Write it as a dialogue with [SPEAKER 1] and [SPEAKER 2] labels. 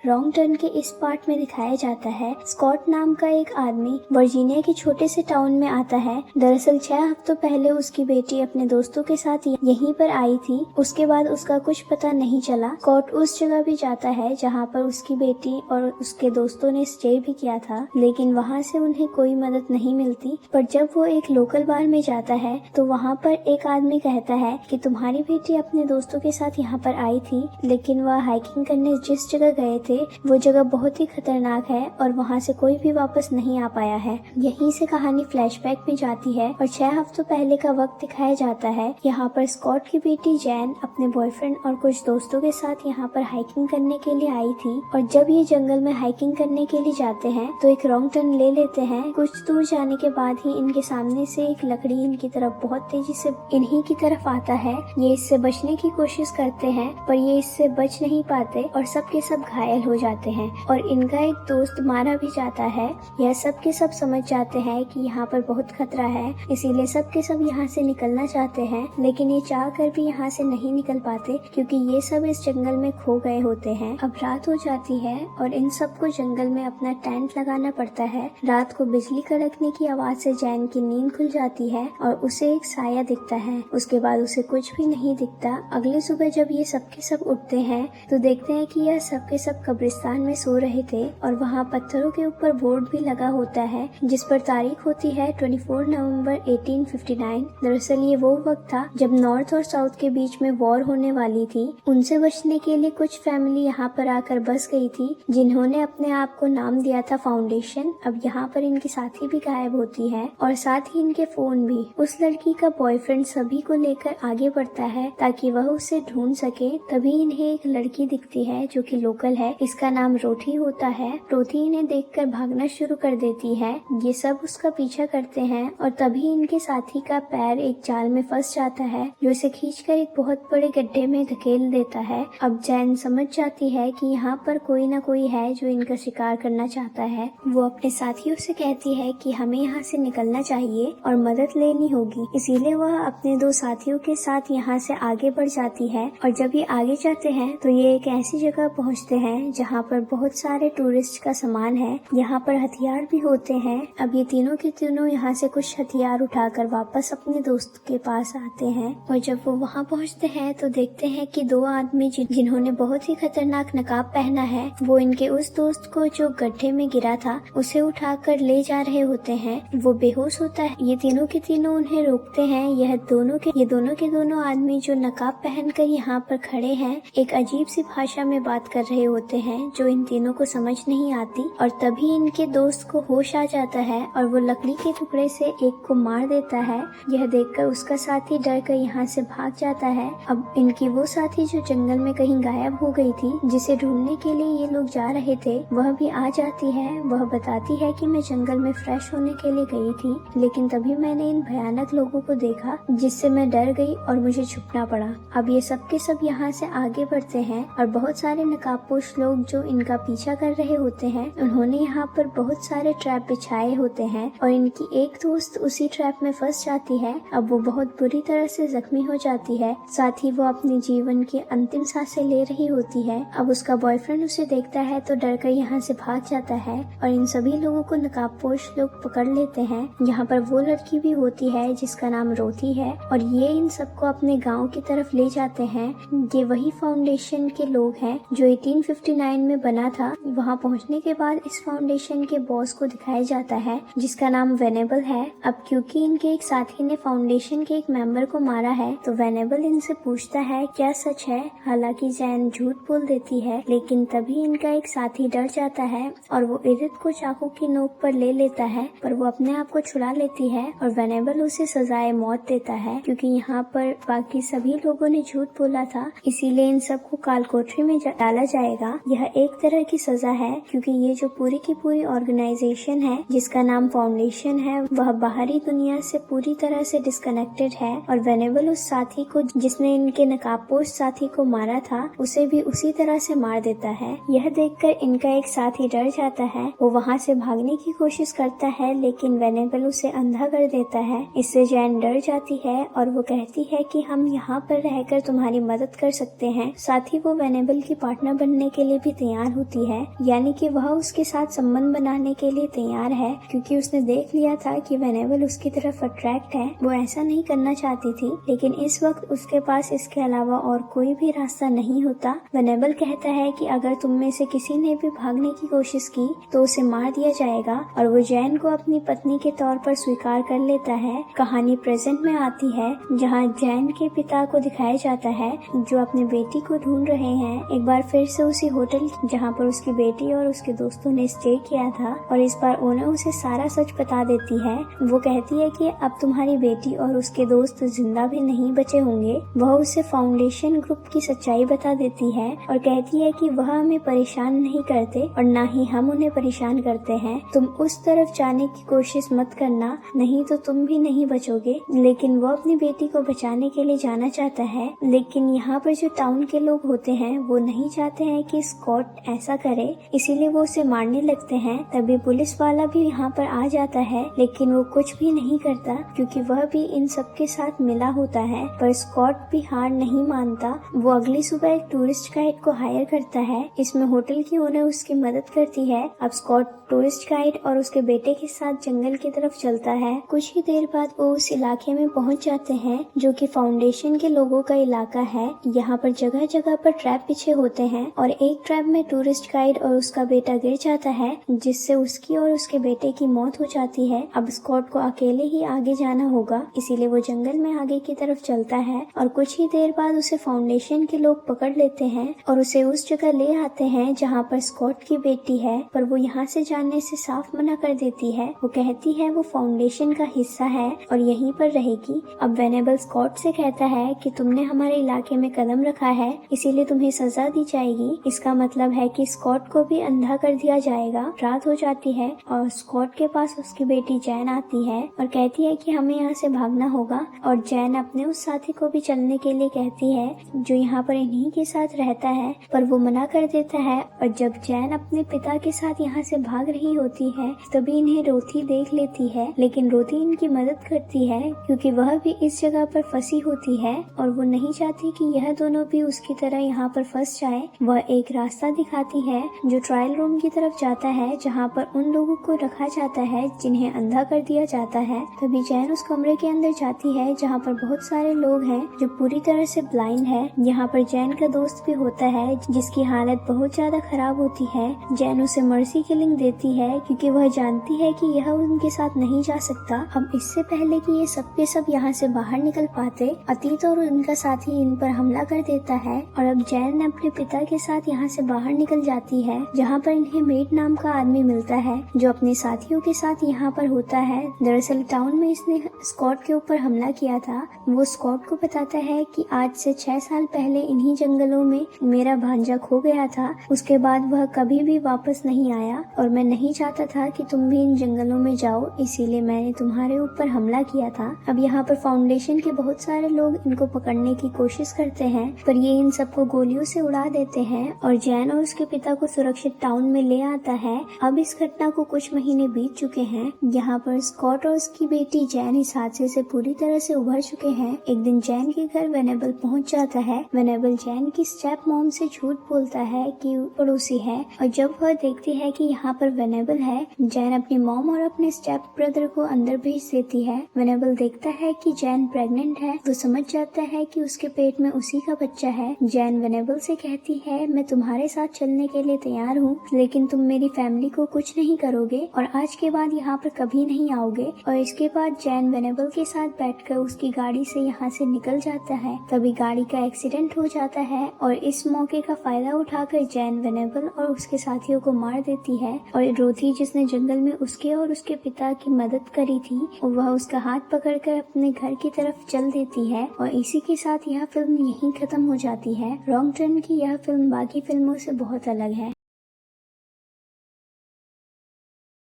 [SPEAKER 1] Wrong turn के इस part में दिखाया जाता है स्कॉट नाम का एक आदमी वर्जीनिया के छोटे से टाउन में आता है। दरअसल 6 हफ्तों पहले उसकी बेटी अपने दोस्तों के साथ यहीं पर आई थी। उसके बाद उसका कुछ पता नहीं चला। स्कॉट उस जगह भी जाता है जहाँ पर उसकी बेटी और उसके दोस्तों ने स्टे भी किया था, लेकिन वहाँ से उन्हें कोई मदद नहीं मिलती। पर जब वो एक लोकल बार में जाता है तो वहाँ पर एक आदमी कहता है कि तुम्हारी बेटी अपने दोस्तों के साथ यहाँ पर आई थी, लेकिन वह हाइकिंग करने जिस जगह गए थे वो जगह बहुत ही खतरनाक है और वहाँ से कोई भी वापस नहीं आ पाया है। यहीं से कहानी फ्लैशबैक में जाती है और 6 हफ्तों पहले का वक्त दिखाया जाता है। यहाँ पर स्कॉट की बेटी जैन अपने बॉयफ्रेंड और कुछ दोस्तों के साथ यहाँ पर हाइकिंग करने के लिए आई थी और जब ये जंगल में हाइकिंग करने के लिए जाते हैं तो एक रॉन्ग टर्न ले लेते हैं। कुछ दूर जाने के बाद ही इनके सामने से एक लकड़ी इनकी तरफ बहुत तेजी से इन्हीं की तरफ आता है। ये इससे बचने की कोशिश करते हैं पर ये इससे बच नहीं पाते और सब के सब घायल हो जाते हैं और इनका एक दोस्त मारा भी जाता है। यह सब के सब समझ जाते हैं कि यहाँ पर बहुत खतरा है, इसीलिए सब के सब यहाँ से निकलना चाहते हैं, लेकिन ये चाह कर भी यहाँ से नहीं निकल पाते क्योंकि ये सब इस जंगल में खो गए होते हैं। अब रात हो जाती है और इन सबको जंगल में अपना टेंट लगाना पड़ता है। रात को बिजली कड़कने की आवाज से जैन की नींद खुल जाती है और उसे एक साया दिखता है। उसके बाद उसे कुछ भी नहीं दिखता। अगली सुबह जब ये सबके सब उठते हैं तो देखते हैं कि यह सबके सब कब्रिस्तान में सो रहे थे और वहाँ पत्थरों के ऊपर बोर्ड भी लगा होता है जिस पर तारीख होती है 24 नवंबर 1859। दरअसल ये वो वक्त था जब नॉर्थ और साउथ के बीच में वॉर होने वाली थी। उनसे बचने के लिए कुछ फैमिली यहाँ पर आकर बस गई थी जिन्होंने अपने आप को नाम दिया था फाउंडेशन। अब यहाँ पर इनकी साथी भी गायब होती है और साथ ही इनके फोन भी। उस लड़की का बॉयफ्रेंड सभी को लेकर आगे बढ़ता है ताकि वह उसे ढूंढ सके। तभी इन्हें एक लड़की दिखती है जो कि लोकल है। इसका नाम रोटी होता है। रोटी इन्हें देखकर भागना शुरू कर देती है। ये सब उसका पीछा करते हैं और तभी इनके साथी का पैर एक जाल में फंस जाता है जो इसे खींचकर एक बहुत बड़े गड्ढे में धकेल देता है। अब जैन समझ जाती है कि यहाँ पर कोई ना कोई है जो इनका शिकार करना चाहता है। वो अपने साथियों से कहती है कि हमें यहाँ से निकलना चाहिए और मदद लेनी होगी, इसीलिए वह अपने 2 साथियों के साथ यहाँ से आगे बढ़ जाती है। और जब ये आगे जाते हैं तो ये एक ऐसी जगह पहुँचते हैं जहाँ पर बहुत सारे टूरिस्ट का सामान है। यहाँ पर हथियार भी होते हैं। अब ये तीनों के तीनों यहाँ से कुछ हथियार उठाकर वापस अपने दोस्त के पास आते हैं और जब वो वहाँ पहुँचते हैं तो देखते हैं कि 2 आदमी जिन्होंने बहुत ही खतरनाक नकाब पहना है वो इनके उस दोस्त को जो गड्ढे में गिरा था उसे उठाकर ले जा रहे होते हैं। वो बेहोश होता है। ये तीनों के तीनों उन्हें रोकते हैं। ये दोनों के दोनों आदमी जो नकाब पहनकर यहाँ पर खड़े हैं एक अजीब सी भाषा में बात कर रहे होते हैं जो इन तीनों को समझ नहीं आती। और तभी इनके दोस्त को होश आ जाता है और वो लकड़ी के टुकड़े से एक को मार देता है। यह देखकर उसका साथी डर कर यहाँ से भाग जाता है। अब इनकी वो साथी जो जंगल में कहीं गायब हो गई थी जिसे ढूंढने के लिए ये लोग जा रहे थे वह भी आ जाती है। वह बताती है कि मैं जंगल में फ्रेश होने के लिए गई थी, लेकिन तभी मैंने इन भयानक लोगों को देखा जिससे मैं डर गई और मुझे छुपना पड़ा। अब ये सब के सब यहाँ से आगे बढ़ते हैं और बहुत सारे नकाबपोश लोग जो इनका पीछा कर रहे होते हैं उन्होंने यहाँ पर बहुत सारे ट्रैप बिछाए होते हैं और इनकी एक दोस्त उसी ट्रैप में फंस जाती है। अब वो बहुत बुरी तरह से जख्मी हो जाती है। साथ ही वो अपने जीवन की अंतिम सांसें ले रही होती है। अब उसका बॉयफ्रेंड उसे देखता है तो डर कर यहाँ से भाग जाता है और इन सभी लोगों को नकाबपोश लोग पकड़ लेते हैं। यहाँ पर वो लड़की भी होती है जिसका नाम रोटी है और ये इन सबको अपने गांव की तरफ ले जाते हैं। ये वही फाउंडेशन के लोग हैं जो 1859 में बना था। वहाँ पहुँचने के बाद इस फाउंडेशन के बॉस को दिखाया जाता है जिसका नाम वेनेबल है। अब क्योंकि इनके एक साथी ने फाउंडेशन के एक मेंबर को मारा है तो वेनेबल इनसे पूछता है क्या सच है। हालांकि जैन झूठ बोल देती है, लेकिन तभी इनका एक साथी डर जाता है और वो एडिथ को चाकू की नोक पर ले लेता है, पर वो अपने आप को छुड़ा लेती है और वेनेबल उसे सजाए मौत देता है। क्योंकि यहाँ पर बाकी सभी लोगों ने झूठ बोला था, इसीलिए इन सबको काल कोठरी में डाला जाएगा। यह एक तरह की सजा है क्योंकि ये जो पूरी की पूरी ऑर्गेनाइजेशन है जिसका नाम फाउंडेशन है वह बाहरी दुनिया से पूरी तरह से डिस्कनेक्टेड है और वेनेबल उस साथी को जिसने इनके नकाबपोश साथी को मारा था उसे भी उसी तरह से मार देता है। यह देखकर इनका एक साथी डर जाता है। वो वहाँ से भागने की कोशिश करता है लेकिन वेनेबल उसे अंधा कर देता है। इससे जैन डर जाती है और वो कहती है कि हम यहाँ पर रहकर तुम्हारी मदद कर सकते हैं। साथ ही वो वेनेबल की पार्टनर बनने के लिए भी तैयार होती है, यानी कि वह उसके साथ संबंध बनाने के लिए तैयार है, क्योंकि उसने देख लिया था कि वेनेबल उसकी तरफ अट्रैक्ट है। वो ऐसा नहीं करना चाहती थी, लेकिन इस वक्त उसके पास इसके अलावा और कोई भी रास्ता नहीं होता। वेनेबल कहता है कि अगर तुम में से किसी ने भी भागने की कोशिश की तो उसे मार दिया जाएगा, और वो जैन को अपनी पत्नी के तौर पर स्वीकार कर लेता है। कहानी प्रेजेंट में आती है, जहाँ जैन के पिता को दिखाया जाता है जो अपनी बेटी को ढूंढ रहे हैं, एक बार फिर से उसी होटल जहाँ पर उसकी बेटी और उसके दोस्तों ने स्टे किया था। और इस बार ओनर उसे सारा सच बता देती है। वो कहती है कि अब तुम्हारी बेटी और उसके दोस्त जिंदा भी नहीं बचे होंगे। वह उसे फाउंडेशन ग्रुप की सच्चाई बता देती है और कहती है कि वह हमें परेशान नहीं करते और ना ही हम उन्हें परेशान करते हैं। तुम उस तरफ जाने की कोशिश मत करना, नहीं तो तुम भी नहीं बचोगे। लेकिन वो अपनी बेटी को बचाने के लिए जाना चाहता है, लेकिन यहाँ पर जो टाउन के लोग होते हैं वो नहीं चाहते हैं कि स्कॉट ऐसा करे, इसीलिए वो उसे मारने लगते हैं। तभी पुलिस वाला भी यहाँ पर आ जाता है, लेकिन वो कुछ भी नहीं करता क्योंकि वह भी इन सबके साथ मिला होता है। पर स्कॉट भी हार नहीं मानता। वो अगली सुबह एक टूरिस्ट गाइड को हायर करता है। इसमें होटल की ओनर उसकी मदद करती है। अब स्कॉट टूरिस्ट गाइड और उसके बेटे के साथ जंगल की तरफ चलता है। कुछ ही देर बाद वो उस इलाके में पहुंच जाते हैं जो कि फाउंडेशन के लोगों का इलाका है। यहाँ पर जगह जगह पर ट्रैप पीछे होते हैं और एक ट्रैप में टूरिस्ट गाइड और उसका बेटा गिर जाता है, जिससे उसकी और उसके बेटे की मौत हो जाती है। अब स्कॉट को अकेले ही आगे जाना होगा, इसीलिए वो जंगल में आगे की तरफ चलता है और कुछ ही देर बाद उसे फाउंडेशन के लोग पकड़ लेते हैं और उसे उस जगह ले आते हैं जहाँ पर स्कॉट की बेटी है। पर वो यहाँ से जाने से साफ मना कर देती है। वो कहती है वो फाउंडेशन का हिस्सा है और यहीं पर रहेगी। अब वेनेबल स्कॉट से कहता है कि तुमने हमारे इलाके में कदम रखा है, इसीलिए तुम्हें सजा दी जाएगी। इसका मतलब है कि स्कॉट को भी अंधा कर दिया जाएगा। रात हो जाती है और स्कॉट के पास उसकी बेटी जैन आती है और कहती है कि हमें यहाँ से भागना होगा, और जैन अपने उस साथी को भी चलने के लिए कहती है जो यहाँ पर इन्हीं के साथ रहता है, पर वो मना कर देता है। और जब जैन अपने पिता के साथ यहाँ से भाग रही होती है तभी इन्हें रोथी देख लेती है, लेकिन रोथी इनकी मदद करती है क्योंकि वह भी इस जगह पर फंसी होती है और वो नहीं चाहती कि यह दोनों भी उसकी तरह यहाँ पर फंस जाए। वह एक रास्ता दिखाती है जो ट्रायल रूम की तरफ जाता है, जहाँ पर उन लोगों को रखा जाता है जिन्हें अंधा कर दिया जाता है। तभी जैन उस कमरे के अंदर जाती है जहाँ पर बहुत सारे लोग हैं जो पूरी तरह से ब्लाइंड है। यहाँ पर जैन का दोस्त भी होता है जिसकी हालत बहुत ज्यादा खराब होती है। जैन उसे मर्सी किलिंग देती है क्योंकि वह जानती है कि यह उनके साथ नहीं जा सकता। अब इससे पहले कि ये सब के सब यहाँ से बाहर निकल पाते, अतीत और उनका साथी इन पर हमला कर देता है और अब जैन अपने पिता के साथ यहाँ से बाहर निकल जाती है, जहाँ पर इन्हें मेट नाम का आदमी मिलता है जो अपने साथियों के साथ यहाँ पर होता है। दरअसल टाउन में इसने स्कॉट के ऊपर हमला किया था। वो स्कॉट को बताता है कि आज से 6 साल पहले इन्हीं जंगलों में मेरा भांजा खो गया था। उसके बाद वह कभी भी वापस नहीं आया और मैं नहीं चाहता था कि तुम भी इन जंगलों में जाओ, इसीलिए मैंने तुम्हारे ऊपर हमला किया था। अब यहाँ पर फाउंडेशन के बहुत सारे लोग इनको पकड़ने की कोशिश करते हैं, पर ये इन सबको गोलियों से उड़ा देते हैं और जैन और उसके पिता को सुरक्षित टाउन में ले आता है। अब इस घटना को कुछ महीने बीत चुके हैं। यहाँ पर स्कॉट और उसकी बेटी जैन इस हादसे से पूरी तरह से उभर चुके हैं। एक दिन जैन के घर वेनेबल पहुँच जाता है। वेनेबल जैन की स्टेप मॉम से झूठ बोलता है कि पड़ोसी है, और जब वह देखती है कि यहाँ पर वेनेबल है, जैन अपनी मॉम और अपने स्टेप ब्रदर को अंदर भेज देती है। वेनेबल देखता है कि जैन प्रेग्नेंट है। वो समझ जाता है कि उसके पेट में उसी का बच्चा है। जैन वेनेबल से कहती है मैं तुम्हारे साथ चलने के लिए तैयार हूँ, लेकिन तुम मेरी फैमिली को कुछ नहीं करोगे और आज के बाद यहाँ पर कभी नहीं आओगे। और इसके बाद जैन वेनेबल के साथ बैठकर उसकी गाड़ी से यहाँ से निकल जाता है। तभी गाड़ी का एक्सीडेंट हो जाता है और इस मौके का फायदा उठाकर जैन वेनेबल और उसके साथियों को मार देती है। और रोथी जिसने जंगल में उसके और उसके पिता की मदद करी थी, वह उसका हाथ पकड़कर अपने घर की तरफ चल देती है। और इसी के साथ यह फिल्म यहीं खत्म हो जाती है। रॉन्ग टर्न की यह फिल्म बाकी फिल्मों से बहुत अलग है।